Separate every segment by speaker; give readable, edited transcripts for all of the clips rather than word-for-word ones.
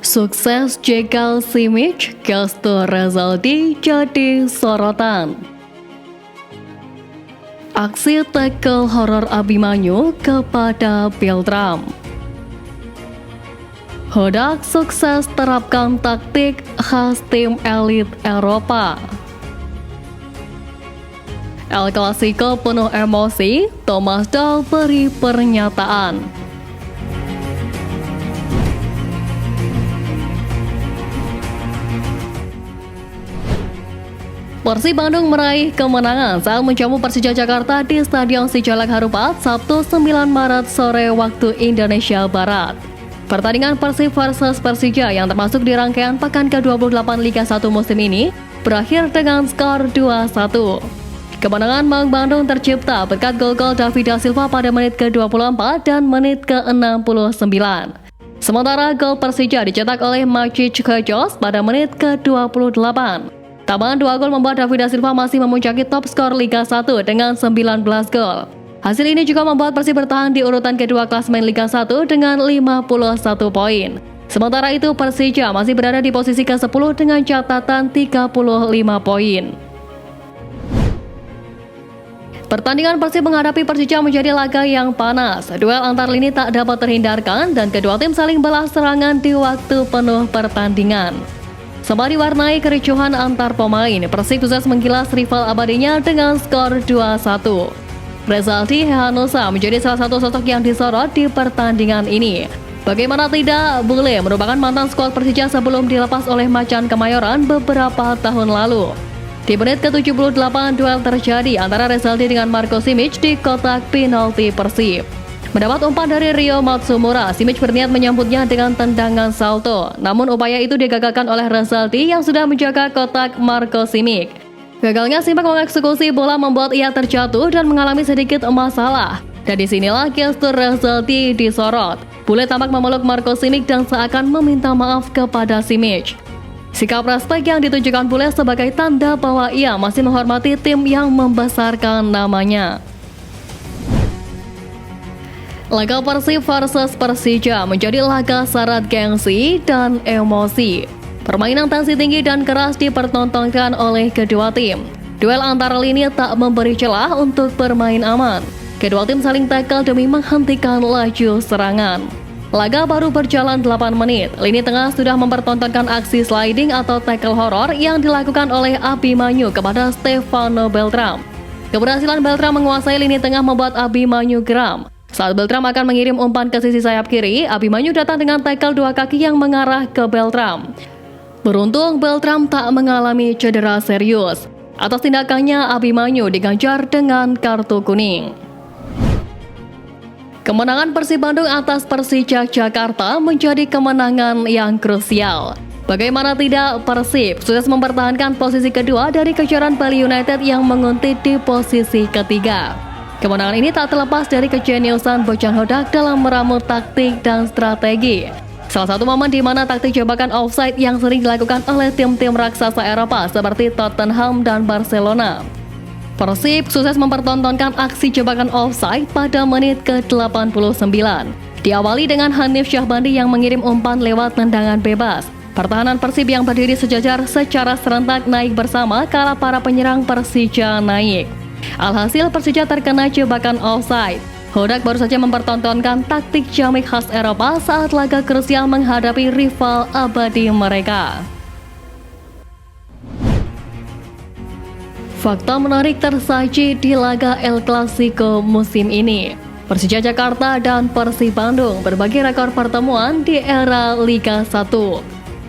Speaker 1: Sukses jegal Simic, Castor Rezaldi jadi sorotan. Aksi tackle horor Abimanyu kepada Beltram. Hodak sukses terapkan taktik khas tim elit Eropa. El Clasico penuh emosi, Thomas Doll beri pernyataan. Persib Bandung meraih kemenangan saat menjamu Persija Jakarta di Stadion Sijalak Harupat Sabtu 9 Maret sore waktu Indonesia Barat. Pertandingan Persib versus Persija yang termasuk di rangkaian pekan ke-28 Liga 1 musim ini berakhir dengan skor 2-1. Kemenangan Maung Bandung tercipta berkat gol-gol David da Silva pada menit ke-24 dan menit ke-69. Sementara gol Persija dicetak oleh Maciej Kejos pada menit ke-28. Tambahan 2 gol membuat David da Silva masih memuncaki top skor Liga 1 dengan 19 gol. Hasil ini juga membuat Persib bertahan di urutan kedua klasemen Liga 1 dengan 51 poin. Sementara itu Persija masih berada di posisi ke-10 dengan catatan 35 poin. Pertandingan Persib menghadapi Persija menjadi laga yang panas. Duel antar lini tak dapat terhindarkan dan kedua tim saling balas serangan di waktu penuh pertandingan. Sempat diwarnai kericuhan antar pemain, Persib sukses menggilas rival abadinya dengan skor 2-1. Rezaldi Hehanussa menjadi salah satu sosok yang disorot di pertandingan ini. Bagaimana tidak, Bule merupakan mantan skuad Persija sebelum dilepas oleh Macan Kemayoran beberapa tahun lalu. Di menit ke-78 duel terjadi antara Rezaldi dengan Marco Simic di kotak penalti Persib. Mendapat umpan dari Rio Matsumura, Simic berniat menyambutnya dengan tendangan salto. Namun upaya itu digagalkan oleh Rezaldi yang sudah menjaga kotak Marco Simic. Gagalnya Simic mengeksekusi bola membuat ia terjatuh dan mengalami sedikit masalah. Dan disinilah gestur Rezaldi disorot. Bule tampak memeluk Marco Simic dan seakan meminta maaf kepada Simic. Sikap respek yang ditunjukkan Bule sebagai tanda bahwa ia masih menghormati tim yang membesarkan namanya. Laga Persib versus Persija menjadi laga syarat gengsi dan emosi. Permainan tensi tinggi dan keras dipertontonkan oleh kedua tim. Duel antara lini tak memberi celah untuk bermain aman. Kedua tim saling tackle demi menghentikan laju serangan. Laga baru berjalan 8 menit. Lini tengah sudah mempertontonkan aksi sliding atau tackle horor yang dilakukan oleh Abimanyu kepada Stefano Beltram. Keberhasilan Beltram menguasai lini tengah membuat Abimanyu geram. Saat Beltram akan mengirim umpan ke sisi sayap kiri, Abimanyu datang dengan tackle 2 kaki yang mengarah ke Beltram. Beruntung Beltram tak mengalami cedera serius. Atas tindakannya, Abimanyu diganjar dengan kartu kuning. Kemenangan Persib Bandung atas Persija Jakarta menjadi kemenangan yang krusial. Bagaimana tidak, Persib sukses mempertahankan posisi kedua dari kejaran Bali United yang menguntit di posisi ketiga. Kemenangan ini tak terlepas dari kejeniusan Bojan Hodak dalam meramu taktik dan strategi. Salah satu momen di mana taktik jebakan offside yang sering dilakukan oleh tim-tim raksasa Eropa seperti Tottenham dan Barcelona. Persib sukses mempertontonkan aksi jebakan offside pada menit ke-89. Diawali dengan Hanif Syahbandi yang mengirim umpan lewat tendangan bebas. Pertahanan Persib yang berdiri sejajar secara serentak naik bersama kala para penyerang Persija naik. Alhasil Persija terkena jebakan offside. Hodak baru saja mempertontonkan taktik jamik khas Eropa saat laga krusial menghadapi rival abadi mereka. Fakta menarik tersaji di laga El Clasico musim ini. Persija Jakarta dan Persib Bandung berbagi rekor pertemuan di era Liga 1.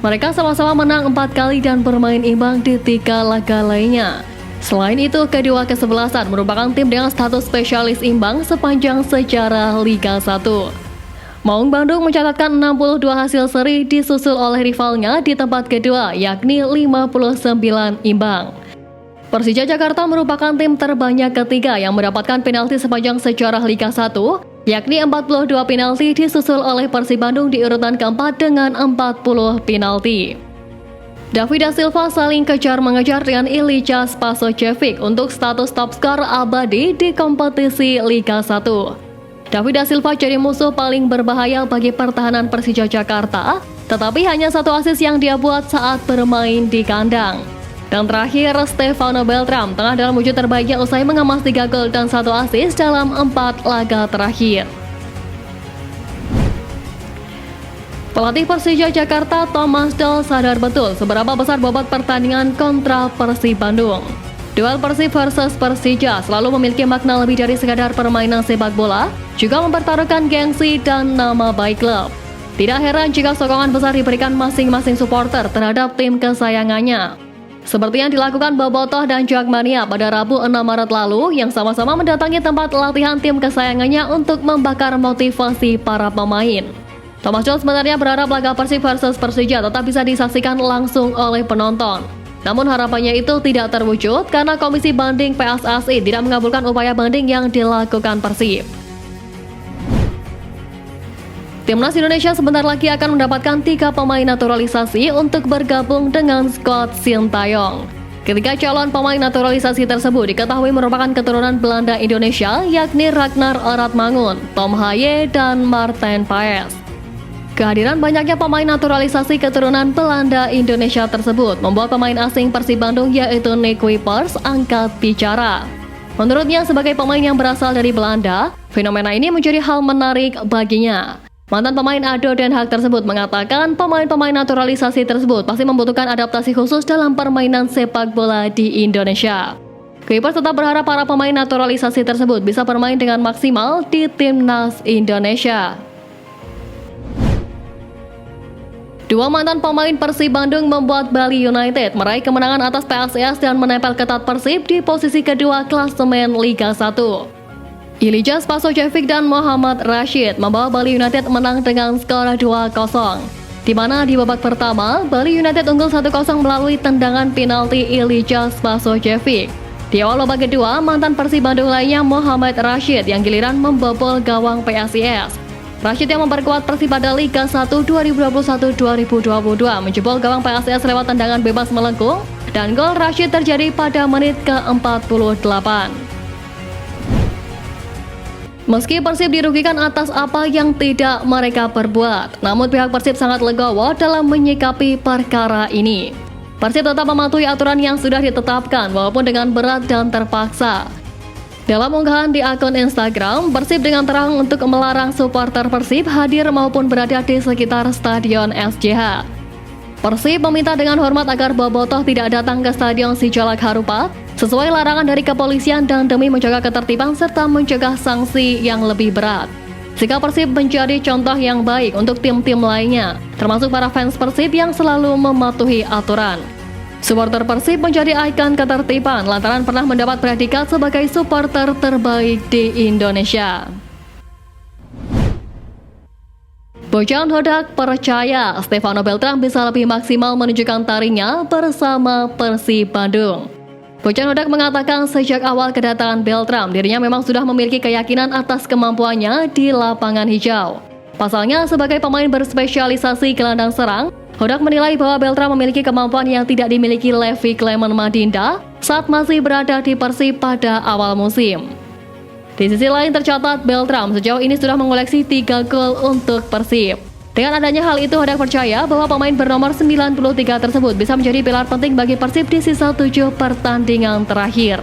Speaker 1: Mereka sama-sama menang 4 kali dan bermain imbang di 3 laga lainnya. Selain itu, kedua kesebelasan merupakan tim dengan status spesialis imbang sepanjang sejarah Liga 1. Maung Bandung mencatatkan 62 hasil seri disusul oleh rivalnya di tempat kedua, yakni 59 imbang. Persija Jakarta merupakan tim terbanyak ketiga yang mendapatkan penalti sepanjang sejarah Liga 1, yakni 42 penalti disusul oleh Persib Bandung di urutan keempat dengan 40 penalti. David da Silva saling kejar-mengejar dengan Ilica Spasojevic untuk status top skor abadi di kompetisi Liga 1. David da Silva jadi musuh paling berbahaya bagi pertahanan Persija Jakarta, tetapi hanya 1 assist yang dia buat saat bermain di kandang. Dan terakhir, Stefano Beltram tengah dalam wujud terbaiknya usai mengemas 3 gol dan 1 assist dalam 4 laga terakhir. Pelatih Persija Jakarta Thomas Doll sadar betul seberapa besar bobot pertandingan kontra Persib Bandung. Duel Persib versus Persija selalu memiliki makna lebih dari sekadar permainan sepak bola, juga mempertaruhkan gengsi dan nama baik klub. Tidak heran jika sokongan besar diberikan masing-masing supporter terhadap tim kesayangannya. Seperti yang dilakukan Bobotoh dan Jakmania pada Rabu 6 Maret lalu yang sama-sama mendatangi tempat latihan tim kesayangannya untuk membakar motivasi para pemain. Thomas Doll sebenarnya berharap laga Persib versus Persija tetap bisa disaksikan langsung oleh penonton. Namun harapannya itu tidak terwujud karena Komisi Banding PSSI tidak mengabulkan upaya banding yang dilakukan Persib. Timnas Indonesia sebentar lagi akan mendapatkan 3 pemain naturalisasi untuk bergabung dengan skuad Sintayong. Ketika calon pemain naturalisasi tersebut diketahui merupakan keturunan Belanda Indonesia, yakni Ragnar Oratmangun, Tom Haye, dan Martin Paes. Kehadiran banyaknya pemain naturalisasi keturunan Belanda Indonesia tersebut membuat pemain asing Persib Bandung yaitu Nick Kuipers angkat bicara. Menurutnya sebagai pemain yang berasal dari Belanda, fenomena ini menjadi hal menarik baginya. Mantan pemain Ado Den Haag tersebut mengatakan pemain-pemain naturalisasi tersebut pasti membutuhkan adaptasi khusus dalam permainan sepak bola di Indonesia. Kuipers tetap berharap para pemain naturalisasi tersebut bisa bermain dengan maksimal di Timnas Indonesia. 2 mantan pemain Persib Bandung membuat Bali United meraih kemenangan atas PSIS dan menempel ketat Persib di posisi kedua klasemen Liga 1. Ilica Spasojevic dan Muhammad Rashid membawa Bali United menang dengan skor 2-0. Di mana di babak pertama, Bali United unggul 1-0 melalui tendangan penalti Ilica Spasojevic. Di awal babak kedua, mantan Persib Bandung lainnya Muhammad Rashid yang giliran membobol gawang PSIS. Rashid yang memperkuat Persib pada Liga 1 2021-2022 menjebol gawang PSIS lewat tendangan bebas melengkung dan gol Rashid terjadi pada menit ke-48. Meski Persib dirugikan atas apa yang tidak mereka perbuat, namun pihak Persib sangat legowo dalam menyikapi perkara ini. Persib tetap mematuhi aturan yang sudah ditetapkan walaupun dengan berat dan terpaksa. Dalam unggahan di akun Instagram, Persib dengan terang untuk melarang supporter Persib hadir maupun berada di sekitar Stadion SJH. Persib meminta dengan hormat agar Bobotoh tidak datang ke Stadion Sijalak Harupat sesuai larangan dari kepolisian dan demi menjaga ketertiban serta mencegah sanksi yang lebih berat. Sikap Persib menjadi contoh yang baik untuk tim-tim lainnya, termasuk para fans Persib yang selalu mematuhi aturan. Supporter Persib menjadi ikon ketertiban lantaran pernah mendapat predikat sebagai supporter terbaik di Indonesia. Bojan Hodak percaya Stefano Beltram bisa lebih maksimal menunjukkan taringnya bersama Persib Bandung. Bojan Hodak mengatakan sejak awal kedatangan Beltram, dirinya memang sudah memiliki keyakinan atas kemampuannya di lapangan hijau. Pasalnya, sebagai pemain berspesialisasi gelandang serang, Hodak menilai bahwa Beltram memiliki kemampuan yang tidak dimiliki Levi Clement Madinda saat masih berada di Persib pada awal musim. Di sisi lain tercatat Beltram sejauh ini sudah mengoleksi 3 gol untuk Persib. Dengan adanya hal itu, Hodak percaya bahwa pemain bernomor 93 tersebut bisa menjadi pilar penting bagi Persib di sisa 7 pertandingan terakhir.